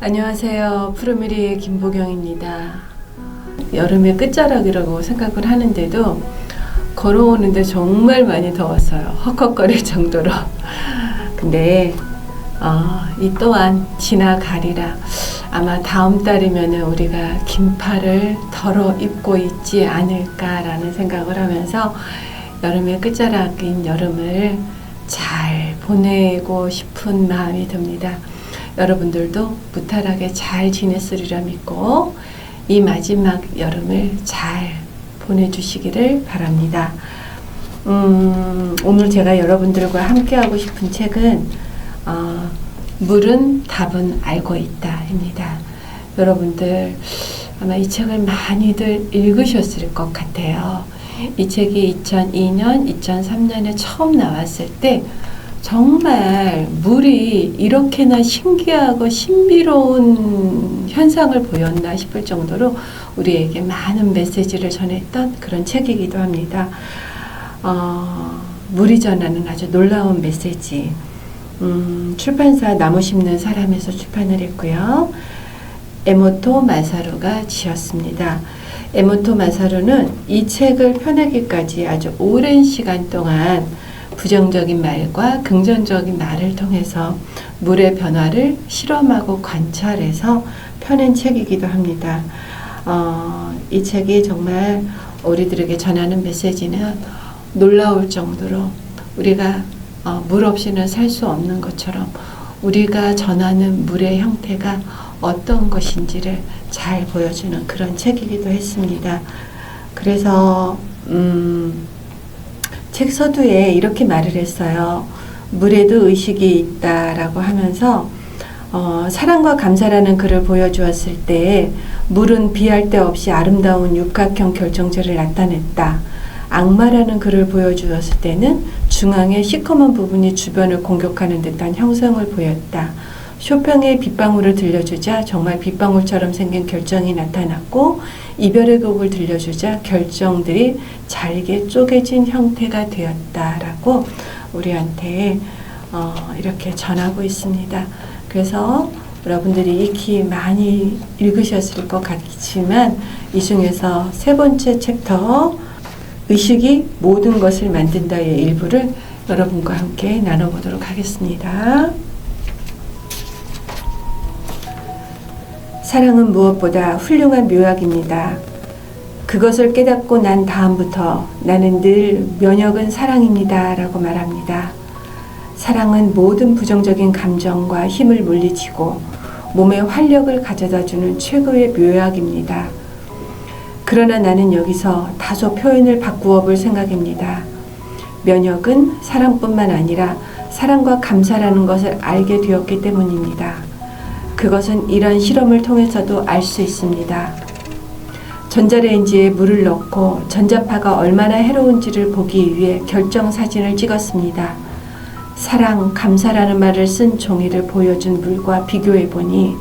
안녕하세요. 푸르미리의 김보경입니다. 여름의 끝자락이라고 생각을 하는데도 걸어오는데 정말 많이 더웠어요. 헉헉거릴 정도로. 근데 이 또한 지나가리라. 아마 다음 달이면 우리가 긴팔을 덜어 입고 있지 않을까라는 생각을 하면서 여름의 끝자락인 여름을 잘 보내고 싶은 마음이 듭니다. 여러분들도 무탈하게 잘 지냈으리라 믿고 이 마지막 여름을 잘 보내주시기를 바랍니다. 오늘 제가 여러분들과 함께 하고 싶은 책은 물은 답은 알고 있다입니다. 여러분들 아마 이 책을 많이들 읽으셨을 것 같아요. 이 책이 2002년, 2003년에 처음 나왔을 때 정말 물이 이렇게나 신기하고 신비로운 현상을 보였나 싶을 정도로 우리에게 많은 메시지를 전했던 그런 책이기도 합니다. 물이 전하는 아주 놀라운 메시지. 출판사 나무 심는 사람에서 출판을 했고요. 에모토 마사루가 지었습니다. 에모토 마사루는 이 책을 펴내기까지 아주 오랜 시간 동안 부정적인 말과 긍정적인 말을 통해서 물의 변화를 실험하고 관찰해서 펴낸 책이기도 합니다. 이 책이 정말 우리들에게 전하는 메시지는 놀라울 정도로 우리가 물 없이는 살 수 없는 것처럼 우리가 전하는 물의 형태가 어떤 것인지를 잘 보여주는 그런 책이기도 했습니다. 그래서 책 서두에 이렇게 말을 했어요. 물에도 의식이 있다라고 하면서 사랑과 감사라는 글을 보여주었을 때 물은 비할 데 없이 아름다운 육각형 결정체를 나타냈다. 악마라는 글을 보여주었을 때는 중앙의 시커먼 부분이 주변을 공격하는 듯한 형상을 보였다. 쇼팽의 빗방울을 들려주자 정말 빗방울처럼 생긴 결정이 나타났고 이별의 곡을 들려주자 결정들이 잘게 쪼개진 형태가 되었다라고 우리한테 이렇게 전하고 있습니다. 그래서 여러분들이 익히 많이 읽으셨을 것 같지만 이 중에서 세 번째 챕터 의식이 모든 것을 만든다의 일부를 여러분과 함께 나눠보도록 하겠습니다. 사랑은 무엇보다 훌륭한 묘약입니다. 그것을 깨닫고 난 다음부터 나는 늘 면역은 사랑입니다 라고 말합니다. 사랑은 모든 부정적인 감정과 힘을 물리치고 몸에 활력을 가져다주는 최고의 묘약입니다. 그러나 나는 여기서 다소 표현을 바꾸어 볼 생각입니다. 면역은 사랑뿐만 아니라 사랑과 감사라는 것을 알게 되었기 때문입니다. 그것은 이런 실험을 통해서도 알 수 있습니다. 전자레인지에 물을 넣고 전자파가 얼마나 해로운지를 보기 위해 결정 사진을 찍었습니다. 사랑, 감사라는 말을 쓴 종이를 보여준 물과 비교해 보니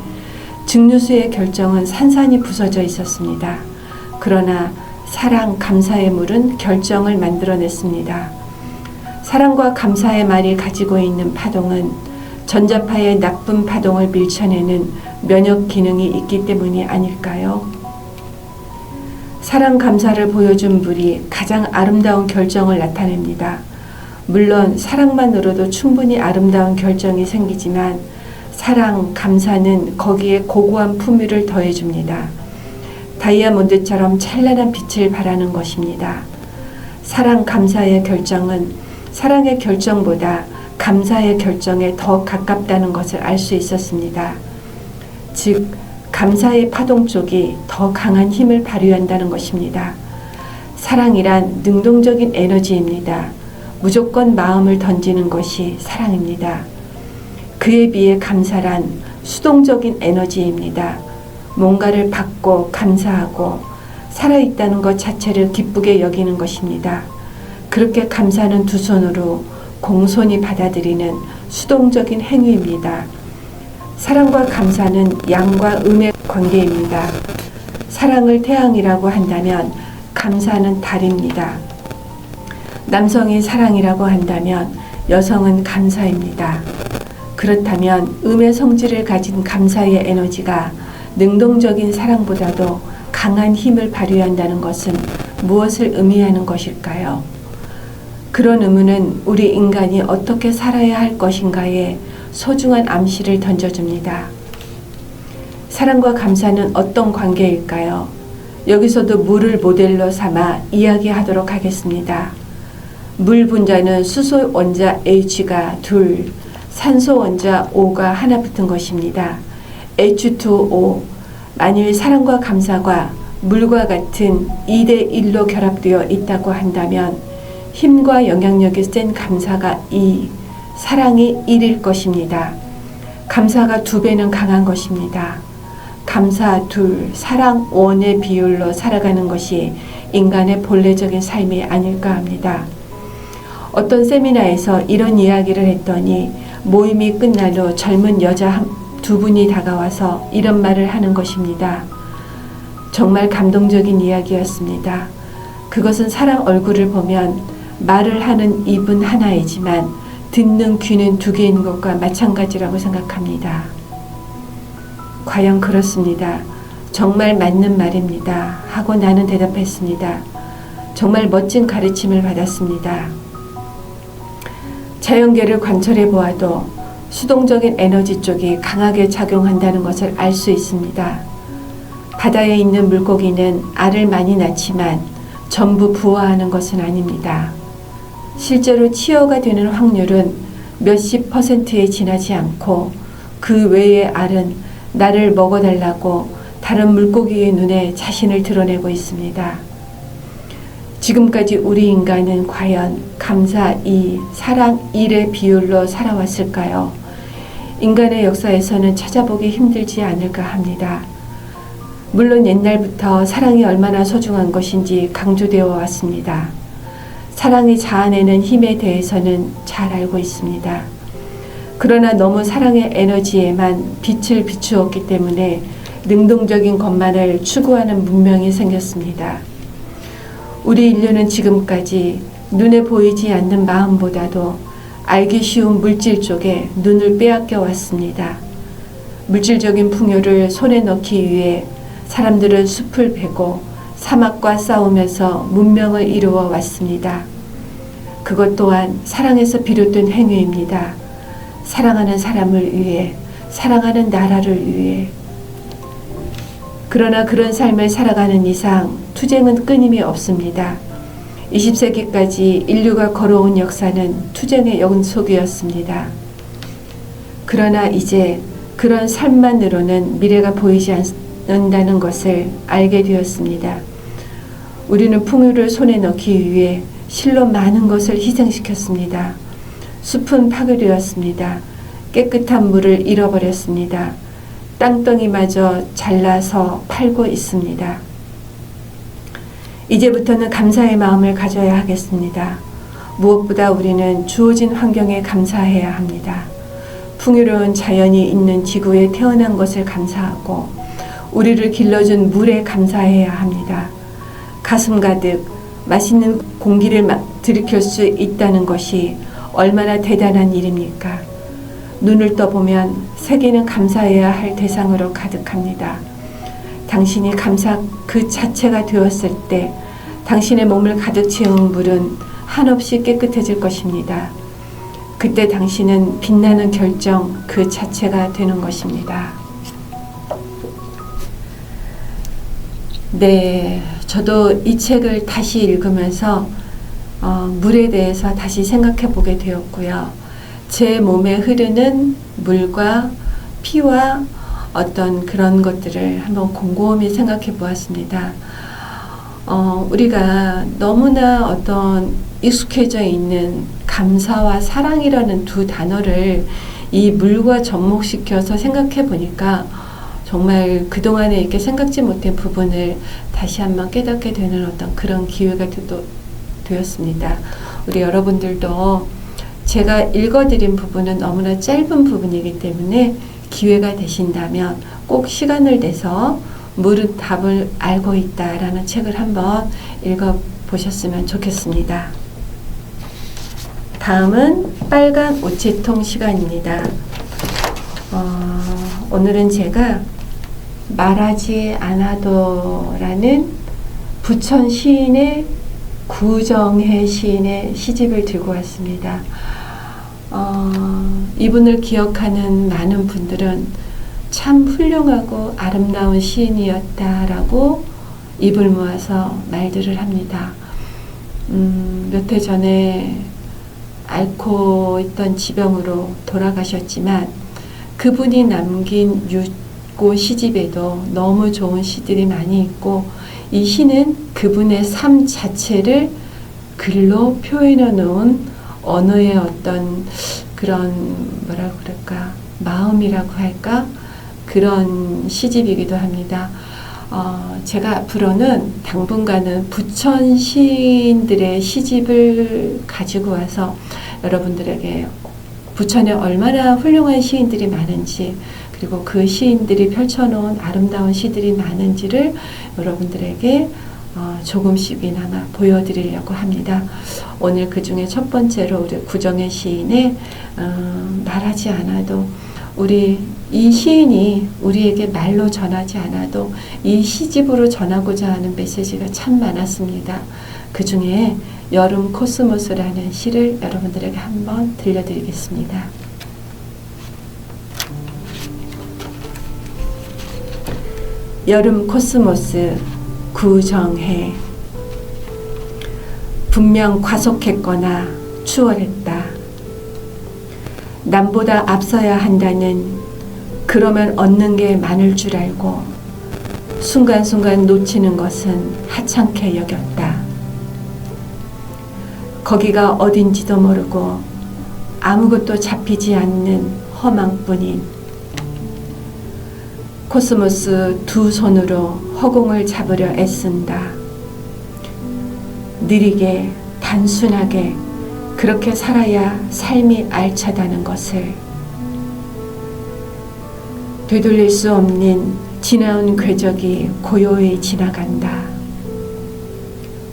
증류수의 결정은 산산이 부서져 있었습니다. 그러나 사랑, 감사의 물은 결정을 만들어냈습니다. 사랑과 감사의 말이 가지고 있는 파동은 전자파의 나쁜 파동을 밀쳐내는 면역 기능이 있기 때문이 아닐까요? 사랑 감사를 보여준 물이 가장 아름다운 결정을 나타냅니다. 물론 사랑만으로도 충분히 아름다운 결정이 생기지만 사랑, 감사는 거기에 고고한 품위를 더해줍니다. 다이아몬드처럼 찬란한 빛을 발하는 것입니다. 사랑, 감사의 결정은 사랑의 결정보다 감사의 결정에 더 가깝다는 것을 알 수 있었습니다. 즉, 감사의 파동 쪽이 더 강한 힘을 발휘한다는 것입니다. 사랑이란 능동적인 에너지입니다. 무조건 마음을 던지는 것이 사랑입니다. 그에 비해 감사란 수동적인 에너지입니다. 뭔가를 받고 감사하고 살아있다는 것 자체를 기쁘게 여기는 것입니다. 그렇게 감사는 두 손으로 공손히 받아들이는 수동적인 행위입니다. 사랑과 감사는 양과 음의 관계입니다. 사랑을 태양이라고 한다면 감사는 달입니다. 남성이 사랑이라고 한다면 여성은 감사입니다. 그렇다면 음의 성질을 가진 감사의 에너지가 능동적인 사랑보다도 강한 힘을 발휘한다는 것은 무엇을 의미하는 것일까요? 그런 의문은 우리 인간이 어떻게 살아야 할 것인가에 소중한 암시를 던져줍니다. 사랑과 감사는 어떤 관계일까요? 여기서도 물을 모델로 삼아 이야기하도록 하겠습니다. 물 분자는 수소 원자 H가 둘, 산소 원자 O가 하나 붙은 것입니다. H2O. 만일 사랑과 감사가 물과 같은 2대1로 결합되어 있다고 한다면 힘과 영향력이 센 감사가 2, 사랑이 1일 것입니다. 감사가 2배는 강한 것입니다. 감사 2, 사랑 1의 비율로 살아가는 것이 인간의 본래적인 삶이 아닐까 합니다. 어떤 세미나에서 이런 이야기를 했더니 모임이 끝난 후 젊은 여자 2분이 다가와서 이런 말을 하는 것입니다. 정말 감동적인 이야기였습니다. 그것은 사랑 얼굴을 보면 말을 하는 입은 하나이지만 듣는 귀는 2개인 것과 마찬가지라고 생각합니다. 과연 그렇습니다. 정말 맞는 말입니다. 하고 나는 대답했습니다. 정말 멋진 가르침을 받았습니다. 자연계를 관찰해 보아도 수동적인 에너지 쪽이 강하게 작용한다는 것을 알 수 있습니다. 바다에 있는 물고기는 알을 많이 낳지만 전부 부화하는 것은 아닙니다. 실제로 치어가 되는 확률은 몇십 %에 지나지 않고 그 외의 알은 나를 먹어달라고 다른 물고기의 눈에 자신을 드러내고 있습니다. 지금까지 우리 인간은 과연 감사 2, 사랑 1의 비율로 살아왔을까요? 인간의 역사에서는 찾아보기 힘들지 않을까 합니다. 물론 옛날부터 사랑이 얼마나 소중한 것인지 강조되어 왔습니다. 사랑이 자아내는 힘에 대해서는 잘 알고 있습니다. 그러나 너무 사랑의 에너지에만 빛을 비추었기 때문에 능동적인 것만을 추구하는 문명이 생겼습니다. 우리 인류는 지금까지 눈에 보이지 않는 마음보다도 알기 쉬운 물질 쪽에 눈을 빼앗겨 왔습니다. 물질적인 풍요를 손에 넣기 위해 사람들은 숲을 베고 사막과 싸우면서 문명을 이루어 왔습니다. 그것 또한 사랑에서 비롯된 행위입니다. 사랑하는 사람을 위해, 사랑하는 나라를 위해. 그러나 그런 삶을 살아가는 이상 투쟁은 끊임이 없습니다. 20세기까지 인류가 걸어온 역사는 투쟁의 연속이었습니다. 그러나 이제 그런 삶만으로는 미래가 보이지 않는다는 것을 알게 되었습니다. 우리는 풍요를 손에 넣기 위해 실로 많은 것을 희생시켰습니다. 숲은 파괴되었습니다. 깨끗한 물을 잃어버렸습니다. 땅덩이마저 잘라서 팔고 있습니다. 이제부터는 감사의 마음을 가져야 하겠습니다. 무엇보다 우리는 주어진 환경에 감사해야 합니다. 풍요로운 자연이 있는 지구에 태어난 것을 감사하고 우리를 길러준 물에 감사해야 합니다. 가슴 가득 맛있는 공기를 들이킬 수 있다는 것이 얼마나 대단한 일입니까? 눈을 떠보면 세계는 감사해야 할 대상으로 가득합니다. 당신이 감사 그 자체가 되었을 때 당신의 몸을 가득 채운 물은 한없이 깨끗해질 것입니다. 그때 당신은 빛나는 결정 그 자체가 되는 것입니다. 네, 저도 이 책을 다시 읽으면서 물에 대해서 다시 생각해 보게 되었고요. 제 몸에 흐르는 물과 피와 어떤 그런 것들을 한번 곰곰이 생각해 보았습니다. 우리가 너무나 어떤 익숙해져 있는 감사와 사랑이라는 두 단어를 이 물과 접목시켜서 생각해 보니까 정말 그동안에 이렇게 생각지 못한 부분을 다시 한번 깨닫게 되는 어떤 그런 기회가 되었습니다. 우리 여러분들도 제가 읽어드린 부분은 너무나 짧은 부분이기 때문에 기회가 되신다면 꼭 시간을 내서 물은 답을 알고 있다라는 책을 한번 읽어보셨으면 좋겠습니다. 다음은 빨간 우체통 시간입니다. 오늘은 제가 말하지 않아도라는 부천 시인의 구정해 시인의 시집을 들고 왔습니다. 이분을 기억하는 많은 분들은 참 훌륭하고 아름다운 시인이었다라고 입을 모아서 말들을 합니다. 몇 해 전에 앓고 있던 지병으로 돌아가셨지만 그분이 남긴 유고 시집에도 너무 좋은 시들이 많이 있고 이 시는 그분의 삶 자체를 글로 표현해 놓은 언어의 어떤 그런 뭐라고 그럴까 마음이라고 할까 그런 시집이기도 합니다. 제가 앞으로는 당분간은 부천 시인들의 시집을 가지고 와서 여러분들에게 부천에 얼마나 훌륭한 시인들이 많은지 그리고 그 시인들이 펼쳐놓은 아름다운 시들이 많은지를 여러분들에게 조금씩이나마 보여드리려고 합니다. 오늘 그 중에 첫 번째로 우리 구정해 시인의 말하지 않아도 우리 이 시인이 우리에게 말로 전하지 않아도 이 시집으로 전하고자 하는 메시지가 참 많았습니다. 그 중에 여름 코스모스라는 시를 여러분들에게 한번 들려드리겠습니다. 여름 코스모스 구정해. 분명 과속했거나 추월했다. 남보다 앞서야 한다는 그러면 얻는 게 많을 줄 알고 순간순간 놓치는 것은 하찮게 여겼다. 거기가 어딘지도 모르고 아무것도 잡히지 않는 허망뿐인 코스모스 두 손으로 허공을 잡으려 애쓴다. 느리게 단순하게 그렇게 살아야 삶이 알차다는 것을 되돌릴 수 없는 지나온 궤적이 고요히 지나간다.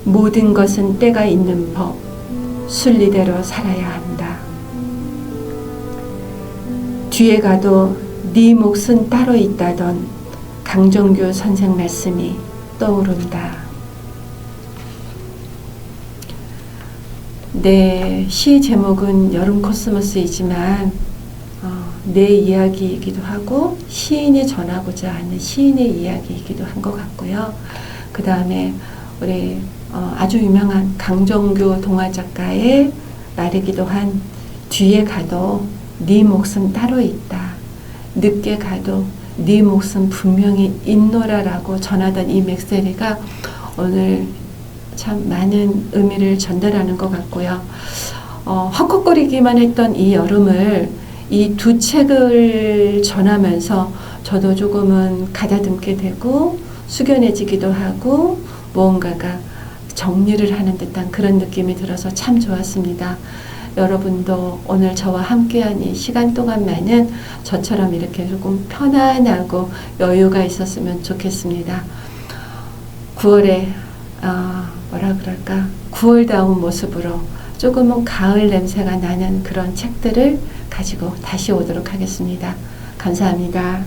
모든 것은 때가 있는 법, 순리대로 살아야 한다. 뒤에 가도 네 몫은 따로 있다던 강정규 선생 말씀이 떠오른다. 내 시 제목은 여름 코스모스이지만 내 이야기이기도 하고 시인이 전하고자 하는 시인의 이야기이기도 한 것 같고요. 그 다음에 우리 아주 유명한 강정규 동화작가의 말이기도 한 뒤에 가도 네 몫은 따로 있다. 늦게 가도 네 몫은 분명히 있노라라고 전하던 이 맥세리가 오늘 참 많은 의미를 전달하는 것 같고요. 헉헉거리기만 했던 이 여름을 이 두 책을 전하면서 저도 조금은 가다듬게 되고 숙연해지기도 하고 무언가가 정리를 하는 듯한 그런 느낌이 들어서 참 좋았습니다. 여러분도 오늘 저와 함께한 이 시간 동안만은 저처럼 이렇게 조금 편안하고 여유가 있었으면 좋겠습니다. 9월에 뭐라 그럴까 9월다운 모습으로 조금은 가을 냄새가 나는 그런 책들을 가지고 다시 오도록 하겠습니다. 감사합니다.